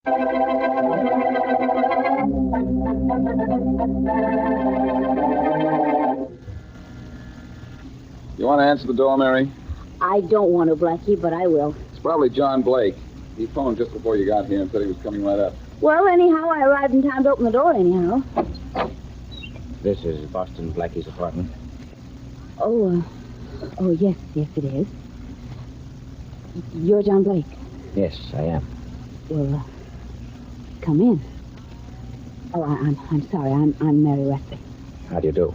You want to answer the door, Mary? I don't want to, Blackie, but I will. It's probably John Blake. He phoned just before you got here and said he was coming right up. Well, anyhow, I arrived in time to open the door, anyhow. This is Boston Blackie's apartment. Oh, yes, it is. You're John Blake? Yes, I am. Well, come in. Oh, I'm sorry. I'm Mary Wesley. How do you do?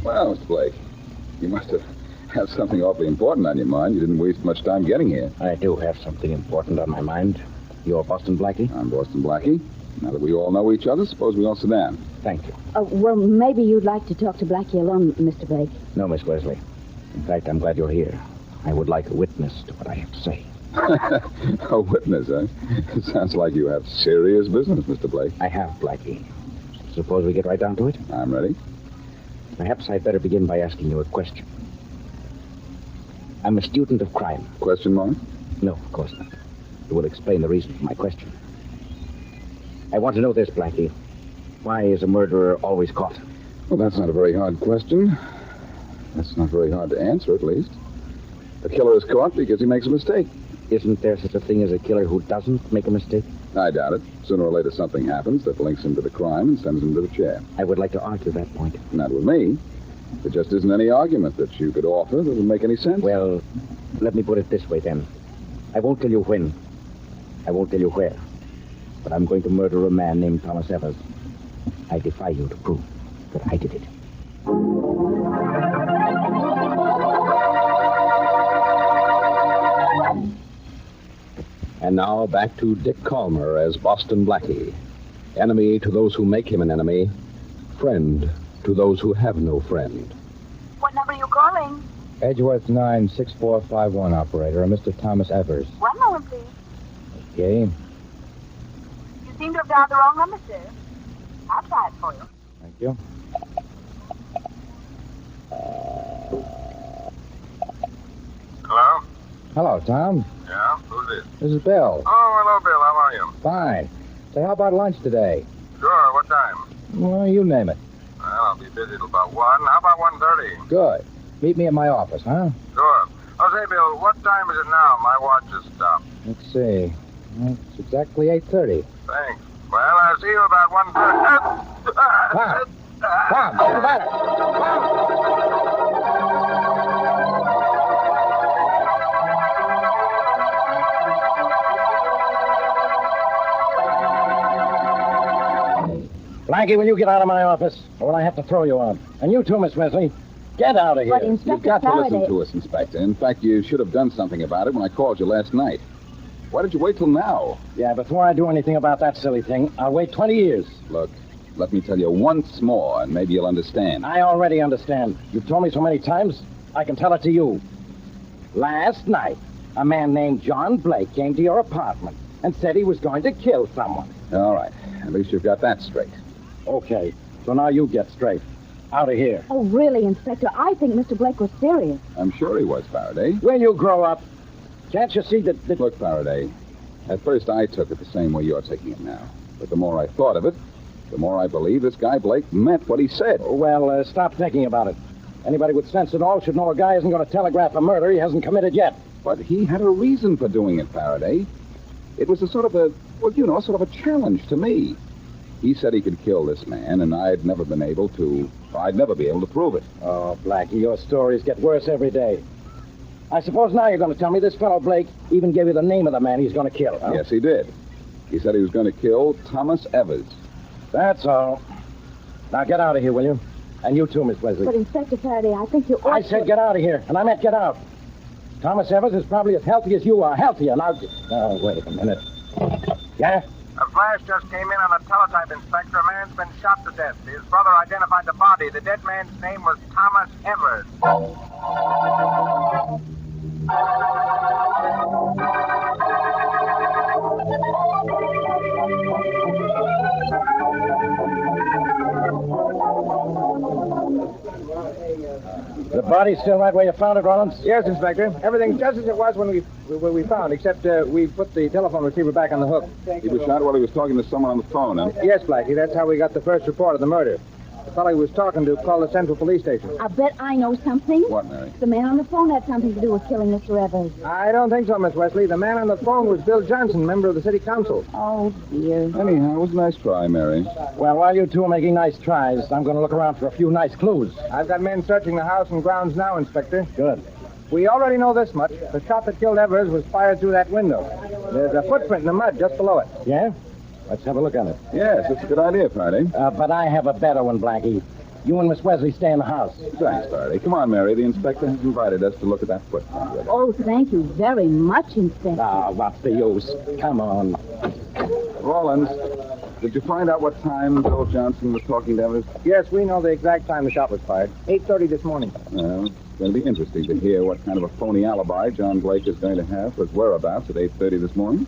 Well, Mr. Blake, you must have something awfully important on your mind. You didn't waste much time getting here. I do have something important on my mind. You're Boston Blackie? I'm Boston Blackie. Now that we all know each other, suppose we all sit down. Thank you. Well, maybe you'd like to talk to Blackie alone, Mr. Blake. No, Miss Wesley. In fact, I'm glad you're here. I would like a witness to what I have to say. A witness, huh? It sounds like you have serious business, Mr. Blake. I have, Blackie. Suppose we get right down to it? I'm ready. Perhaps I'd better begin by asking you a question. I'm a student of crime. Question mark? No, of course not. It will explain the reason for my question. I want to know this, Blackie. Why is a murderer always caught? Well, that's not a very hard question. That's not very hard to answer, at least. A killer is caught because he makes a mistake. Isn't there such a thing as a killer who doesn't make a mistake? I doubt it. Sooner or later, something happens that links him to the crime and sends him to the chair. I would like to argue that point. Not with me. There just isn't any argument that you could offer that would make any sense. Well, let me put it this way, then. I won't tell you when. I won't tell you where. But I'm going to murder a man named Thomas Evers. I defy you to prove that I did it. And now back to Dick Calmer as Boston Blackie. Enemy to those who make him an enemy. Friend to those who have no friend. What number are you calling? Edgeworth 96451, operator. Mr. Thomas Evers. One moment, please. Okay. You seem to have dialed the wrong number, sir. I'll try it for you. Thank you. Hello? Hello, Tom. Yeah? Who's this? This is Bill. Oh, hello, Bill. How are you? Fine. Say, how about lunch today? Sure. What time? Well, you name it. Well, I'll be busy till about 1. How about 1:30? Good. Meet me at my office, huh? Sure. Oh, say, Bill, what time is it now? My watch has stopped. Let's see. Well, it's exactly 8:30. Thanks. Well, I'll see you about 1:30. Tom! Tom, what's the matter? Blackie, will you get out of my office? Or will I have to throw you out? And you too, Miss Wesley. Get out of here. But Inspector You've got to Faraday... listen to us, Inspector. In fact, you should have done something about it when I called you last night. Why did you wait till now? Yeah, before I do anything about that silly thing, I'll wait 20 years. Look, let me tell you once more, and maybe you'll understand. I already understand. You've told me so many times, I can tell it to you. Last night, a man named John Blake came to your apartment and said he was going to kill someone. All right. At least you've got that straight. Okay, so now you get straight. Out of here. Oh, really, Inspector? I think Mr. Blake was serious. I'm sure he was, Faraday. Will you grow up? Can't you see that... Look, Faraday, at first I took it the same way you're taking it now. But the more I thought of it, the more I believe this guy Blake meant what he said. Well, stop thinking about it. Anybody with sense at all should know a guy isn't going to telegraph a murder he hasn't committed yet. But he had a reason for doing it, Faraday. It was sort of a challenge to me. He said he could kill this man, and I'd never be able to prove it. Oh, Blackie, your stories get worse every day. I suppose now you're going to tell me this fellow Blake even gave you the name of the man he's going to kill, huh? Yes, he did. He said he was going to kill Thomas Evers. That's all. Now get out of here, will you? And you too, Miss Wesley. But, Inspector Faraday, I think you ought I said get out of here, and I meant get out. Thomas Evers is probably as healthy as you are. Healthier. Now, wait a minute. Yeah? A flash just came in on a teletype, Inspector. A man's been shot to death. His brother identified the body. The dead man's name was Thomas Evers. The Body still right where you found it, Rollins? Yes, Inspector. Everything's just as it was when we found, except we put the telephone receiver back on the hook. He was shot while he was talking to someone on the phone, huh? Yes, Blackie, that's how we got the first report of the murder. The fellow he was talking to called the Central Police Station. I bet I know something. What, Mary? The man on the phone had something to do with killing Mr. Evers. I don't think so, Miss Wesley. The man on the phone was Bill Johnson, member of the city council. Oh, dear. Anyhow, it was a nice try, Mary. Well, while you two are making nice tries, I'm going to look around for a few nice clues. I've got men searching the house and grounds now, Inspector. Good. We already know this much. The shot that killed Evers was fired through that window. There's a footprint in the mud just below it. Yeah? Let's have a look at it. Yes, it's a good idea, Faraday. But I have a better one, Blackie. You and Miss Wesley stay in the house. Thanks, Faraday. Come on, Mary. The inspector has invited us to look at that footprint. Oh, thank you very much, Inspector. Ah, what's the use? Come on. Rollins, did you find out what time Bill Johnson was talking to Evers? Yes, we know the exact time the shot was fired. 8:30 this morning. Well, it's going to be interesting to hear what kind of a phony alibi John Blake is going to have for his whereabouts at 8:30 this morning.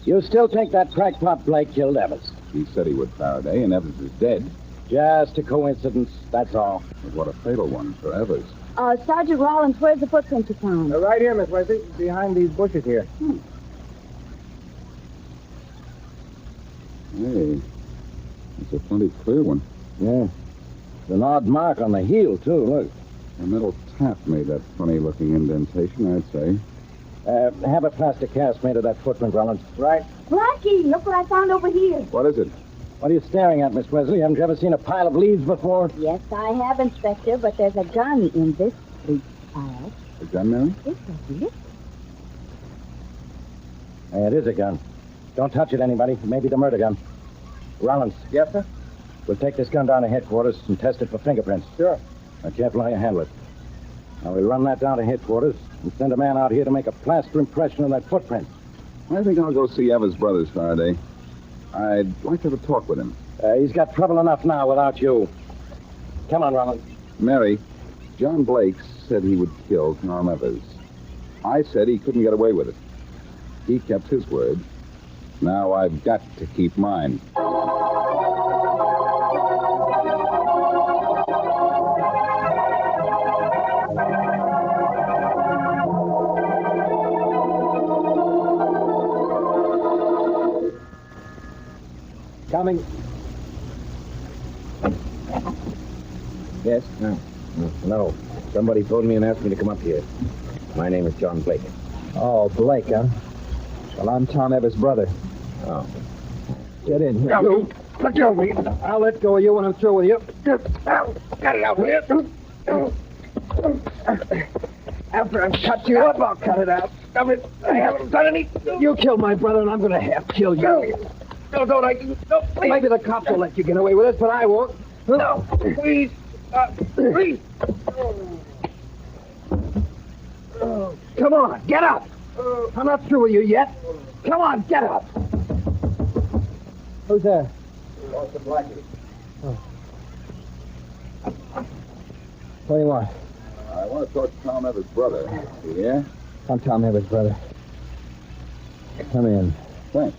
You still think that crackpot Blake killed Evers? He said he would, Faraday, and Evers is dead. Just a coincidence, that's all. But what a fatal one for Evers. Sergeant Rollins, where's the footprint you found? Right here, Miss Wesley, behind these bushes here. Hey, it's a plenty clear one. Yeah. It's an odd mark on the heel, too, look. A metal tap made that funny-looking indentation, I'd say. Have a plastic cast made of that footprint, Rollins. Right. Blackie, look what I found over here. What is it? What are you staring at, Miss Wesley? Haven't you ever seen a pile of leaves before? Yes, I have, Inspector, but there's a gun in this leaf pile. A gun, Mary? Yes, isn't it? It is a gun. Don't touch it, anybody. It may be the murder gun. Rollins. Yes, sir? We'll take this gun down to headquarters and test it for fingerprints. Sure. Now, careful how you handle it. Now, we'll run that down to headquarters and send a man out here to make a plaster impression of that footprint. I think I'll go see Evers' brothers, Faraday. I'd like to have a talk with him. He's got trouble enough now without you. Come on, Rollins. Mary, John Blake said he would kill Tom Evers. I said he couldn't get away with it. He kept his word. Now I've got to keep mine. Coming. Yes? No. Somebody phoned me and asked me to come up here. My name is John Blake. Oh, Blake, huh? Well, I'm Tom Evers' brother. Oh. Get in here. Let go of me. I'll let go of you when I'm through with you. Get it out here. After I've cut you up, I'll cut it out. Stop it. I haven't done any. You killed my brother, and I'm going to have to kill you. No, don't I? No, please. Maybe the cops will let you get away with it, but I won't. No, please. Please. Come on, get up. I'm not through with you yet. Come on, get up. Who's there? Officer Blackie. What do you want? I want to talk to Tom Evers' brother. Yeah? I'm Tom Evers' brother. Come in. Thanks.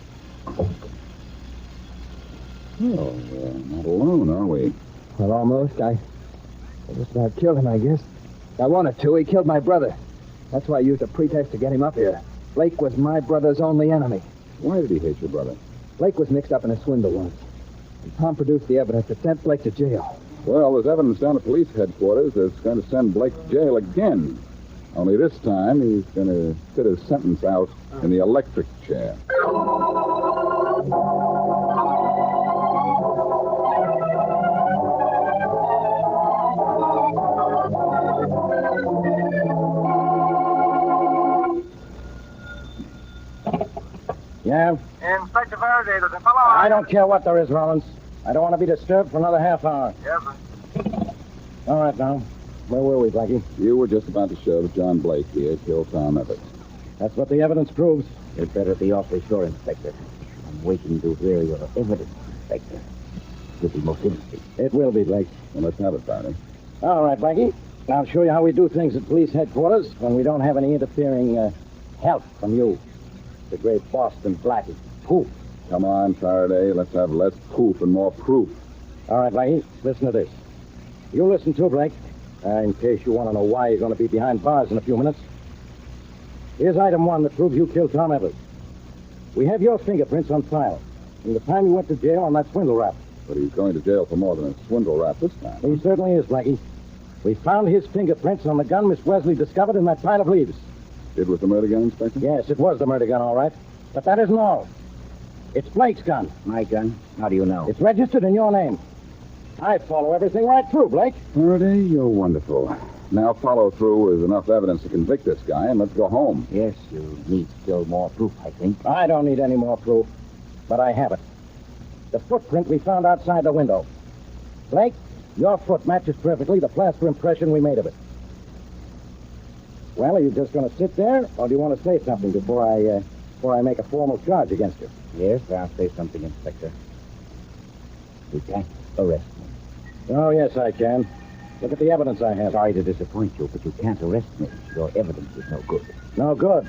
Oh, we're not alone, are we? Well, almost. I just about killed him, I guess. I wanted to. He killed my brother. That's why I used a pretext to get him up here. Blake was my brother's only enemy. Why did he hate your brother? Blake was mixed up in a swindle once. And Tom produced the evidence that sent Blake to jail. Well, there's evidence down at police headquarters that's going to send Blake to jail again. Only this time, he's going to sit his sentence out in the electric chair. Yeah? Inspector Faraday, there's a fellow... I don't care what there is, Rollins. I don't want to be disturbed for another half hour. Yes, sir. All right, now. Where were we, Blackie? You were just about to show that John Blake here killed Tom Evers. That's what the evidence proves. You'd better be awfully sure, Inspector. I'm waiting to hear your evidence, Inspector. It'll be most interesting. It will be, Blake. Well, let's have it, Faraday. All right, Blackie. I'll show you how we do things at police headquarters when we don't have any interfering help from you. The great Boston Blackie. Poof. Come on, Faraday. Let's have less poof and more proof. All right, Blackie, listen to this. You listen too, Blake. In case you want to know why you're going to be behind bars in a few minutes. Here's item 1 that proves you killed Tom Evers. We have your fingerprints on file from the time you went to jail on that swindle rap. But he's going to jail for more than a swindle rap this time. He certainly is, Blackie. We found his fingerprints on the gun Miss Wesley discovered in that pile of leaves. It was the murder gun, Inspector? Yes, it was the murder gun, all right. But that isn't all. It's Blake's gun. My gun? How do you know? It's registered in your name. I follow everything right through, Blake. Faraday, you're wonderful. Now follow through with enough evidence to convict this guy, and let's go home. Yes, you need still more proof, I think. I don't need any more proof, but I have it. The footprint we found outside the window. Blake, your foot matches perfectly the plaster impression we made of it. Well, are you just going to sit there, or do you want to say something before I make a formal charge against you? Yes, I'll say something, Inspector. You can't arrest me. Oh, yes, I can. Look at the evidence I have. Sorry to disappoint you, but you can't arrest me. Your evidence is no good. No good.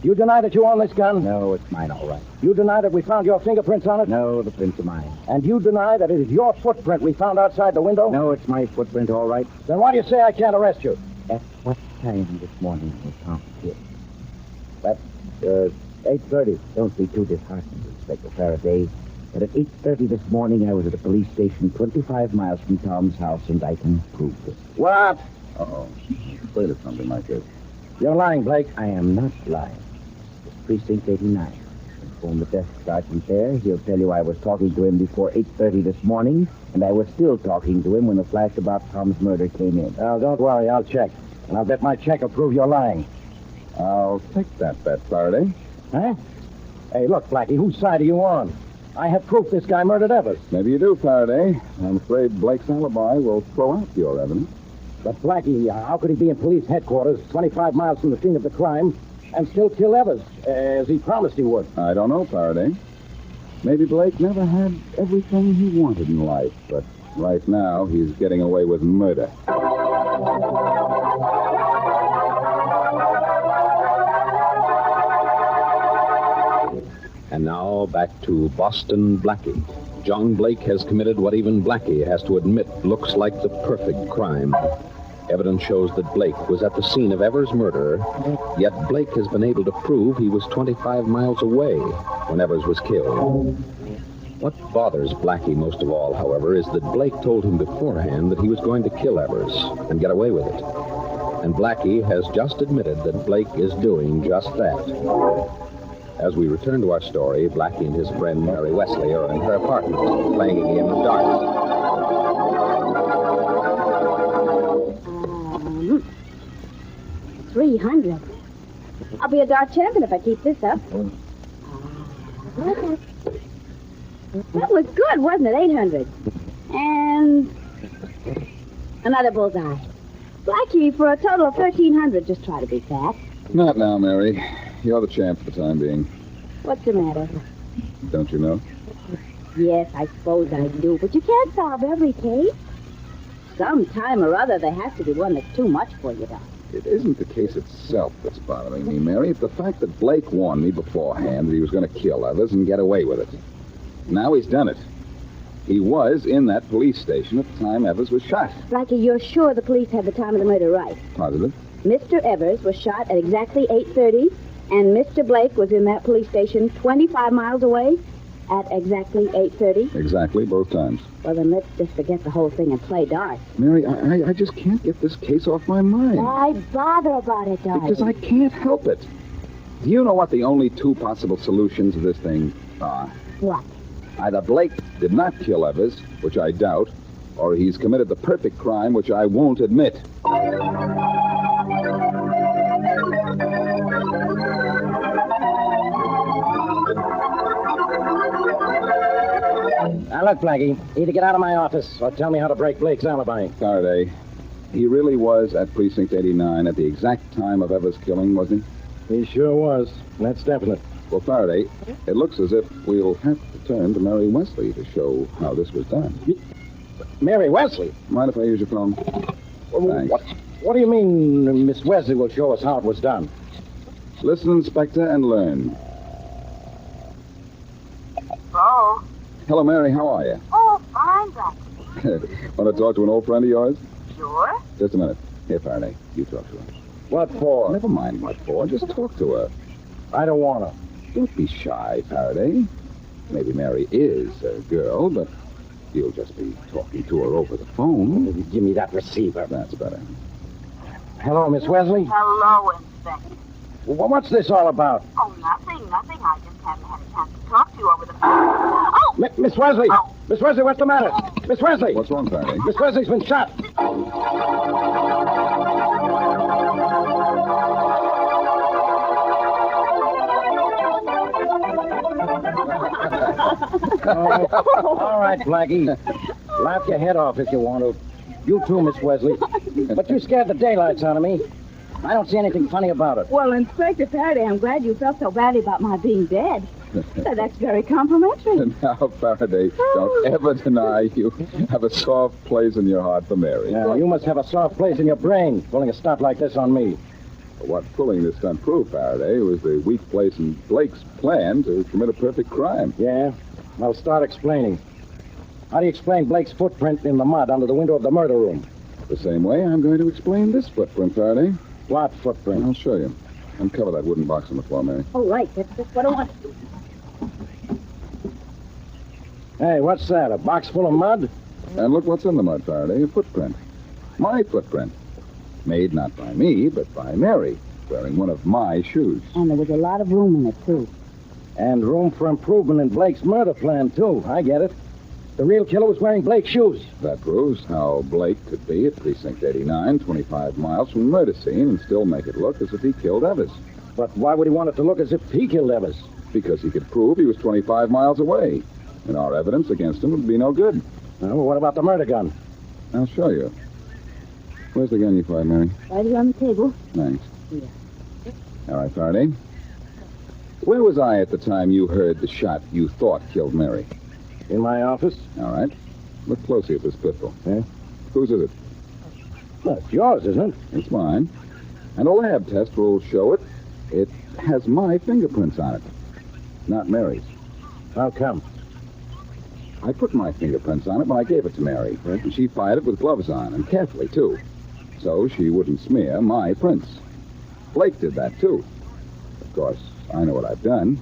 You deny that you own this gun? No, it's mine, all right. You deny that we found your fingerprints on it? No, the prints are mine. And you deny that it is your footprint we found outside the window? No, it's my footprint, all right. Then why do you say I can't arrest you? At what time this morning was Tom killed? That's, 8:30. Don't be too disheartened, Inspector Faraday. But at 8:30 this morning, I was at a police station 25 miles from Tom's house, and I can prove this. What? Uh-oh. Wait at something like this. You're lying, Blake. I am not lying. It's Precinct 89. Inform the desk sergeant there. He'll tell you I was talking to him before 8:30 this morning, and I was still talking to him when the flash about Tom's murder came in. Now, don't worry. I'll check. And I'll bet my check will prove you're lying. I'll take that bet, Faraday. Huh? Hey, look, Blackie, whose side are you on? I have proof this guy murdered Evers. Maybe you do, Faraday. I'm afraid Blake's alibi will throw out your evidence. But, Blackie, how could he be in police headquarters 25 miles from the scene of the crime and still kill Evers, as he promised he would? I don't know, Faraday. Maybe Blake never had everything he wanted in life, but right now he's getting away with murder. And now back to Boston Blackie. John Blake has committed what even Blackie has to admit looks like the perfect crime. Evidence shows that Blake was at the scene of Evers' murder, yet Blake has been able to prove he was 25 miles away when Evers was killed. What bothers Blackie most of all, however, is that Blake told him beforehand that he was going to kill Evers and get away with it. And Blackie has just admitted that Blake is doing just that. As we return to our story, Blackie and his friend Mary Wesley are in her apartment playing a game of darts. 300. I'll be a dart champion if I keep this up. That was good, wasn't it? 800. And another bullseye. Blackie, for a total of 1,300. Just try to be fast. Not now, Mary. You're the champ for the time being. What's the matter? Don't you know? Yes, I suppose I do, but you can't solve every case. Some time or other, there has to be one that's too much for you, Doc. It isn't the case itself that's bothering me, Mary. It's the fact that Blake warned me beforehand that he was going to kill others and get away with it. Now he's done it. He was in that police station at the time Evers was shot. Blackie, you're sure the police had the time of the murder right? Positive? Mr. Evers was shot at exactly 8:30, and Mr. Blake was in that police station 25 miles away at exactly 8:30. Exactly, both times. Well, then let's just forget the whole thing and play darts. Mary, I just can't get this case off my mind. Why bother about it, darling? Because I can't help it. Do you know what the only two possible solutions of this thing are? What? Either Blake did not kill Evers, which I doubt, or he's committed the perfect crime, which I won't admit. Now, look, Blackie, either get out of my office or tell me how to break Blake's alibi. Faraday, he really was at Precinct 89 at the exact time of Evers' killing, wasn't he? He sure was. That's definite. Well, Faraday, it looks as if we'll have to turn to Mary Wesley to show how this was done. Mary Wesley? Mind if I use your phone? Thanks. What do you mean Miss Wesley will show us how it was done? Listen, Inspector, and learn. Oh. Hello, Mary. How are you? Oh, fine, Blackie. Want to talk to an old friend of yours? sure? Just a minute. Here, Faraday. You talk to her. What for? Never mind what for. Just talk to her. I don't want to. Don't be shy, Faraday. Maybe Mary is a girl, but you'll just be talking to her over the phone. Give me that receiver. That's better. Hello, Miss Wesley. Hello, Inspector. Well, what's this all about? Oh, nothing. I just haven't had a chance to talk to you over the phone. Oh! Miss Wesley! Oh. Miss Wesley, what's the matter? Miss Wesley! What's wrong, Faraday? Miss Wesley's been shot. All right, Blackie. Laugh your head off if you want to. You too, Miss Wesley. But you scared the daylights out of me. I don't see anything funny about it. Well, Inspector Faraday, I'm glad you felt so badly about my being dead. So that's very complimentary. Now, Faraday, don't ever deny you have a soft place in your heart for Mary. Yeah, you must have a soft place in your brain, pulling a stunt like this on me. What pulling this stunt proved, Faraday, was the weak place in Blake's plan to commit a perfect crime. Yeah? I'll start explaining. How do you explain Blake's footprint in the mud under the window of the murder room? The same way I'm going to explain this footprint, Faraday. What footprint? I'll show you. Uncover that wooden box on the floor, Mary. Oh, right. That's just what I want. Hey, what's that? A box full of mud? And look what's in the mud, Faraday. A footprint. My footprint. Made not by me, but by Mary, wearing one of my shoes. And there was a lot of room in it, too. And room for improvement in Blake's murder plan, too. I get it. The real killer was wearing Blake's shoes. That proves how Blake could be at Precinct 89, 25 miles from the murder scene, and still make it look as if he killed Evers. But why would he want it to look as if he killed Evers? Because he could prove he was 25 miles away. And our evidence against him would be no good. Well, what about the murder gun? I'll show you. Where's the gun you fired, Mary? Right here on the table. Thanks. Yeah. All right, Faraday. Where was I at the time you heard the shot you thought killed Mary? In my office? All right. Look closely at this pistol. Yeah? Whose is it? Well, it's yours, isn't it? It's mine. And a lab test will show it. It has my fingerprints on it, not Mary's. How come? I put my fingerprints on it when I gave it to Mary. And she fired it with gloves on, and carefully, too. So she wouldn't smear my prints. Blake did that, too. Of course, I know what I've done.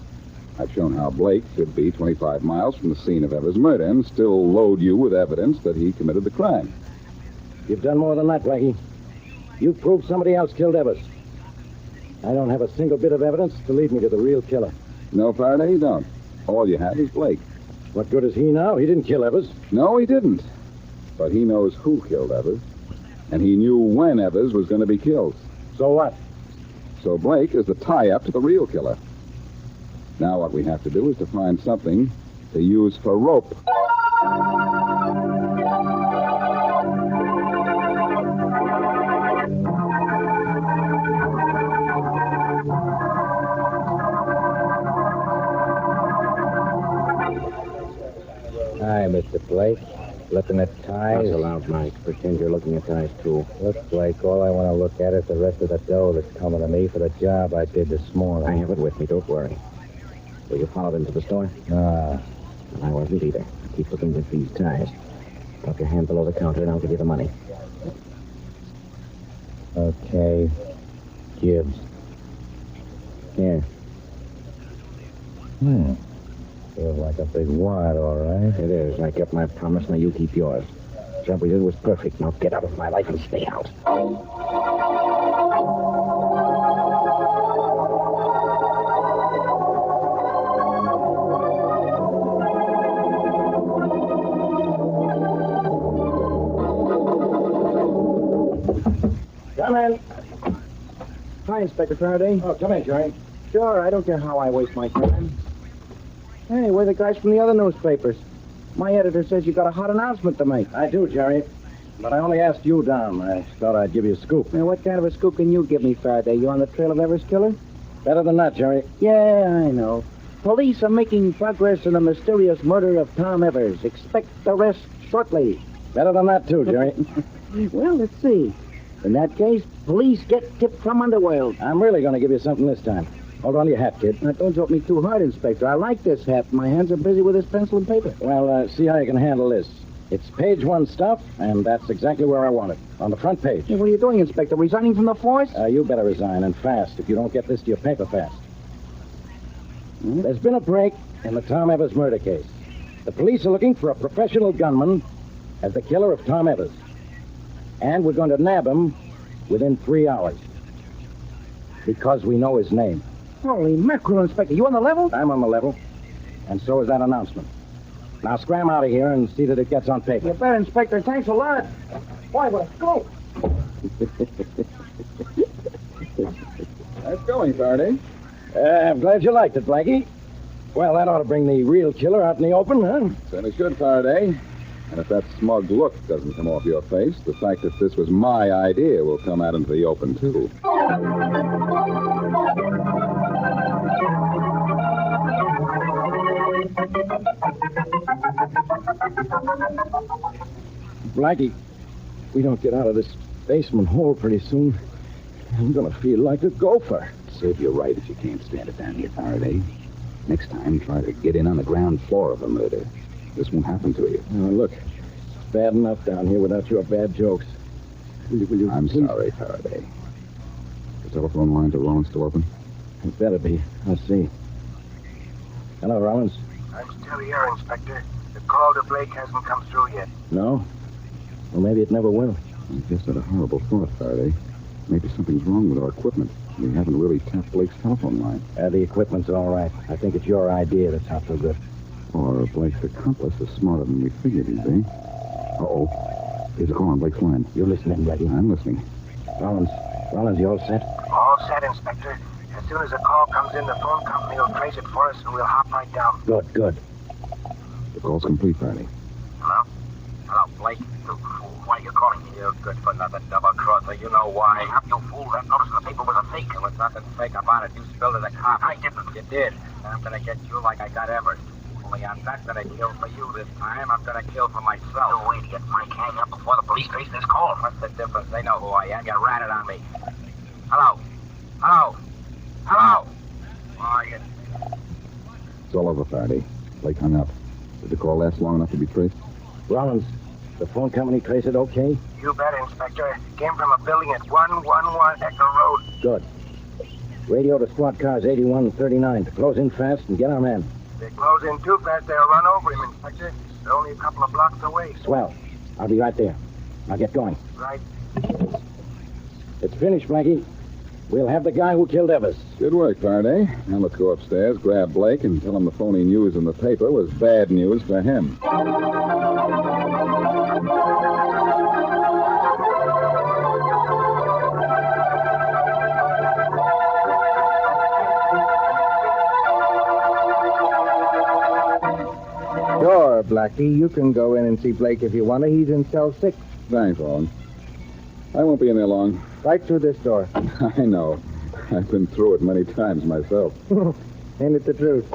I've shown how Blake could be 25 miles from the scene of Evers' murder and still load you with evidence that he committed the crime. You've done more than that, Blackie. You've proved somebody else killed Evers. I don't have a single bit of evidence to lead me to the real killer. No, Faraday, you don't. All you have is Blake. What good is he now? He didn't kill Evers. No, he didn't. But he knows who killed Evers. And he knew when Evers was going to be killed. So what? So Blake is the tie-up to the real killer. Now what we have to do is to find something to use for rope. Hi, Mr. Blake. Looking at ties? That's allowed, Mike. Pretend you're looking at ties, too. Look, Blake, all I want to look at is the rest of the dough that's coming to me for the job I did this morning. I have it with me, don't worry. Were you followed into the store? Ah, I wasn't either. Keep looking with these ties. Drop your hand below the counter and I'll give you the money. okay. Gibbs. Here. Feels like a big wad, all right. It is. I kept my promise, now you keep yours. The job we did was perfect. Now get out of my life and stay out. Come in. Hi, Inspector Faraday. Oh, come in, Jerry. Sure, I don't care how I waste my time. Hey, we're the guys from the other newspapers. My editor says you got a hot announcement to make. I do, Jerry. But I only asked you down. I thought I'd give you a scoop. Now, what kind of a scoop can you give me, Faraday? You on the trail of Evers' killer? Better than that, Jerry. Yeah, I know. Police are making progress in the mysterious murder of Tom Evers. Expect arrest shortly. Better than that, too, Jerry. Well, let's see. In that case, police get tip from underworld. I'm really going to give you something this time. Hold on to your hat, kid. Now, don't jolt me too hard, Inspector. I like this hat. My hands are busy with this pencil and paper. Well, see how you can handle this. It's page 1 stuff, and that's exactly where I want it. On the front page. Hey, what are you doing, Inspector? Resigning from the force? You better resign, and fast, if you don't get this to your paper fast. There's been a break in the Tom Evers murder case. The police are looking for a professional gunman as the killer of Tom Evers. And we're going to nab him within 3 hours. Because we know his name. Holy mackerel, Inspector. You on the level? I'm on the level. And so is that announcement. Now scram out of here and see that it gets on paper. You bet, Inspector. Thanks a lot. Boy, what a scope. Nice going, Faraday. I'm glad you liked it, Blackie. Well, that ought to bring the real killer out in the open, huh? Certainly should, Faraday. And if that smug look doesn't come off your face, the fact that this was my idea will come out into the open, too. Blackie, if we don't get out of this basement hole pretty soon, I'm gonna feel like a gopher. Serve you right if you can't stand it down here, Faraday. Next time, try to get in on the ground floor of a murder. This won't happen to you. Oh, look, it's bad enough down here without your bad jokes. Will you I'm please? sorry, Faraday. The telephone lines are Rollins still open? It better be. Let's see. Hello, Rollins. I'm still here, Inspector. The call to Blake hasn't come through yet. No? Well, maybe it never will. I just had a horrible thought, Faraday. Maybe something's wrong with our equipment. We haven't really tapped Blake's telephone line. The equipment's all right. I think it's your idea that's not so good. Or Blake's accomplice is smarter than we figured he'd be. Uh-oh. Here's a call on Blake's line. You listening, Blackie? I'm listening. Rollins, you all set? All set, Inspector. As soon as the call comes in, the phone company will trace it for us, and we'll hop right down. Good. The call's complete, Faraday. Hello? Hello, Blake. You fool. Why are you calling me? You're good for nothing, double-crosser. You know why? You fool. That notice in the paper was a fake. There was nothing fake about it. You spilled it a cop. I didn't. You did. And I'm going to get you like I got Evers. Only I'm not going to kill for you this time. I'm going to kill for myself. No way to get Mike hang up before the police trace this call. What's the difference? They know who I am. You ratted on me. Hello? Hello? Hello? Oh, you... It's all over, Faraday. Blake hung up. Did the call last long enough to be traced? Rollins, the phone company trace it okay? You bet, Inspector. Came from a building at 111 Echo Road. Good. Radio to squad cars 81 and 39 to close in fast and get our men. If they close in too fast, they'll run over him, Inspector. They're only a couple of blocks away. Swell. I'll be right there. Now get going. Right. It's finished, Blackie. We'll have the guy who killed Evers. Good work, Faraday. Now let's go upstairs, grab Blake, and tell him the phony news in the paper was bad news for him. Sure, Blackie. You can go in and see Blake if you want to. He's in cell 6. Thanks, Rollins. I won't be in there long. Right through this door. I know. I've been through it many times myself. Ain't it the truth?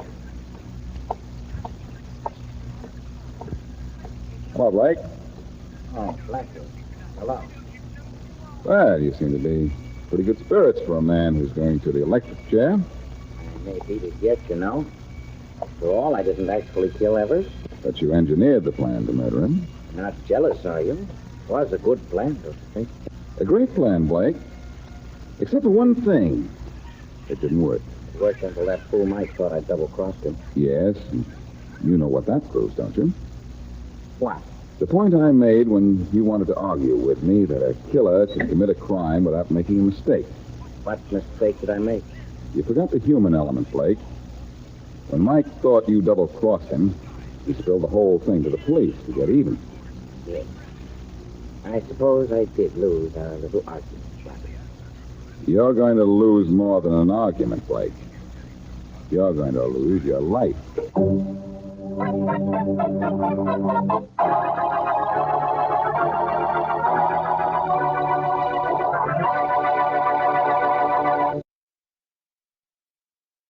Hello, Blake. Oh, Blackie. Hello. Well, you seem to be pretty good spirits for a man who's going to the electric chair. I may beat it yet, you know. After all, I didn't actually kill Evers. But you engineered the plan to murder him. Not jealous, are you? Was a good plan, don't you think? A great plan, Blake. Except for one thing. It didn't work. It worked until that fool Mike thought I double-crossed him. Yes, and you know what that proves, don't you? What? The point I made when you wanted to argue with me that a killer could commit a crime without making a mistake. What mistake did I make? You forgot the human element, Blake. When Mike thought you double-crossed him, he spilled the whole thing to the police to get even. Yes. I suppose I did lose our little argument. You're going to lose more than an argument, Blake. You're going to lose your life.